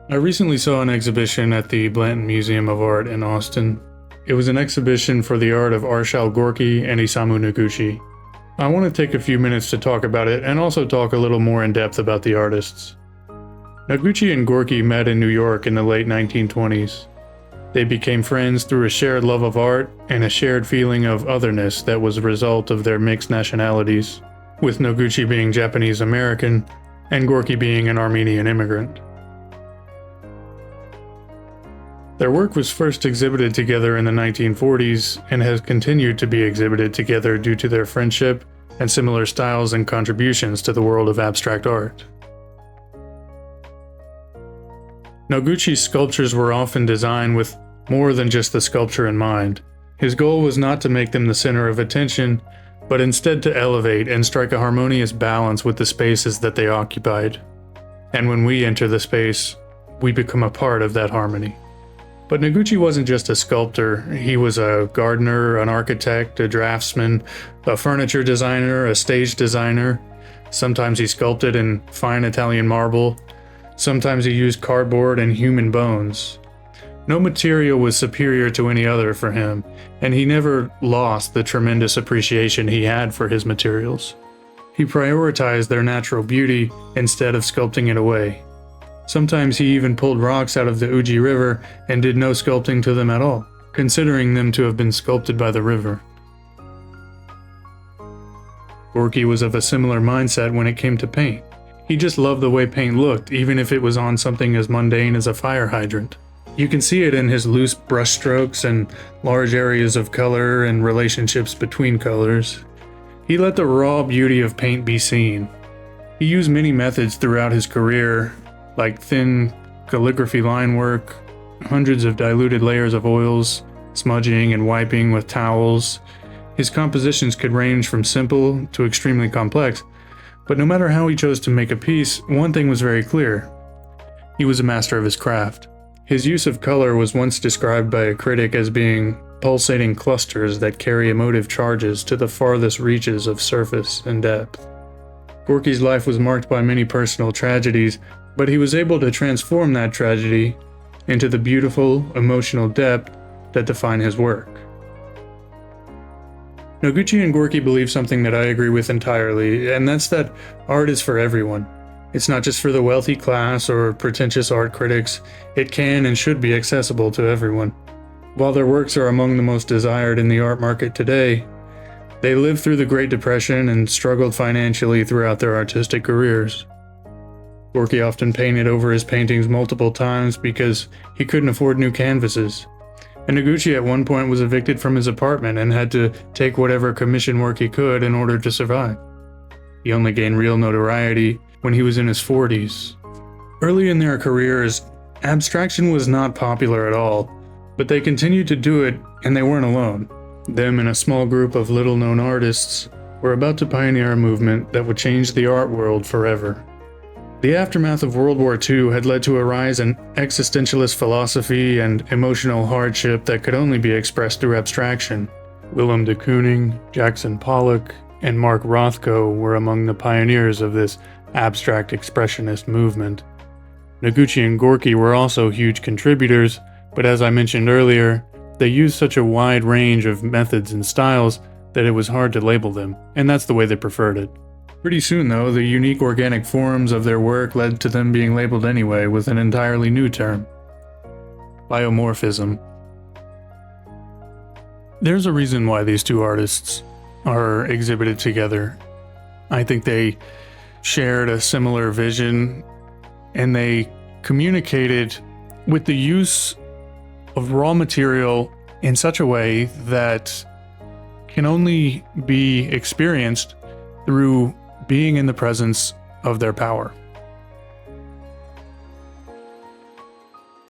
I recently saw an exhibition at the Blanton Museum of Art in Austin. It was an exhibition for the art of Arshile Gorky and Isamu Noguchi. I want to take a few minutes to talk about it and also talk a little more in depth about the artists. Noguchi and Gorky met in New York in the late 1920s. They became friends through a shared love of art and a shared feeling of otherness that was a result of their mixed nationalities, with Noguchi being Japanese American and Gorky being an Armenian immigrant. Their work was first exhibited together in the 1940s and has continued to be exhibited together due to their friendship and similar styles and contributions to the world of abstract art. Noguchi's sculptures were often designed with more than just the sculpture in mind. His goal was not to make them the center of attention, but instead to elevate and strike a harmonious balance with the spaces that they occupied. And when we enter the space, we become a part of that harmony. But Noguchi wasn't just a sculptor. He was a gardener, an architect, a draftsman, a furniture designer, a stage designer. Sometimes he sculpted in fine Italian marble. Sometimes he used cardboard and human bones. No material was superior to any other for him, and he never lost the tremendous appreciation he had for his materials. He prioritized their natural beauty instead of sculpting it away. Sometimes he even pulled rocks out of the Uji River and did no sculpting to them at all, considering them to have been sculpted by the river. Gorky was of a similar mindset when it came to paint. He just loved the way paint looked, even if it was on something as mundane as a fire hydrant. You can see it in his loose brushstrokes and large areas of color and relationships between colors. He let the raw beauty of paint be seen. He used many methods throughout his career, like thin calligraphy line work, hundreds of diluted layers of oils, smudging and wiping with towels. His compositions could range from simple to extremely complex, but no matter how he chose to make a piece, one thing was very clear. He was a master of his craft. His use of color was once described by a critic as being pulsating clusters that carry emotive charges to the farthest reaches of surface and depth. Gorky's life was marked by many personal tragedies, but he was able to transform that tragedy into the beautiful, emotional depth that defined his work. Noguchi and Gorky believe something that I agree with entirely, and that's that art is for everyone. It's not just for the wealthy class or pretentious art critics. It can and should be accessible to everyone. While their works are among the most desired in the art market today, they lived through the Great Depression and struggled financially throughout their artistic careers. Gorky often painted over his paintings multiple times because he couldn't afford new canvases. And Noguchi at one point was evicted from his apartment and had to take whatever commission work he could in order to survive. He only gained real notoriety when he was in his 40s. Early in their careers, abstraction was not popular at all, but they continued to do it, and they weren't alone. Them and a small group of little-known artists were about to pioneer a movement that would change the art world forever. The aftermath of World War II had led to a rise in existentialist philosophy and emotional hardship that could only be expressed through abstraction. Willem de Kooning, Jackson Pollock, and Mark Rothko were among the pioneers of this abstract expressionist movement. Noguchi and Gorky were also huge contributors, but as I mentioned earlier, they used such a wide range of methods and styles that it was hard to label them, and that's the way they preferred it. Pretty soon, though, the unique organic forms of their work led to them being labeled anyway with an entirely new term: biomorphism. There's a reason why these two artists are exhibited together. I think they shared a similar vision, and they communicated with the use of raw material in such a way that can only be experienced through being in the presence of their power.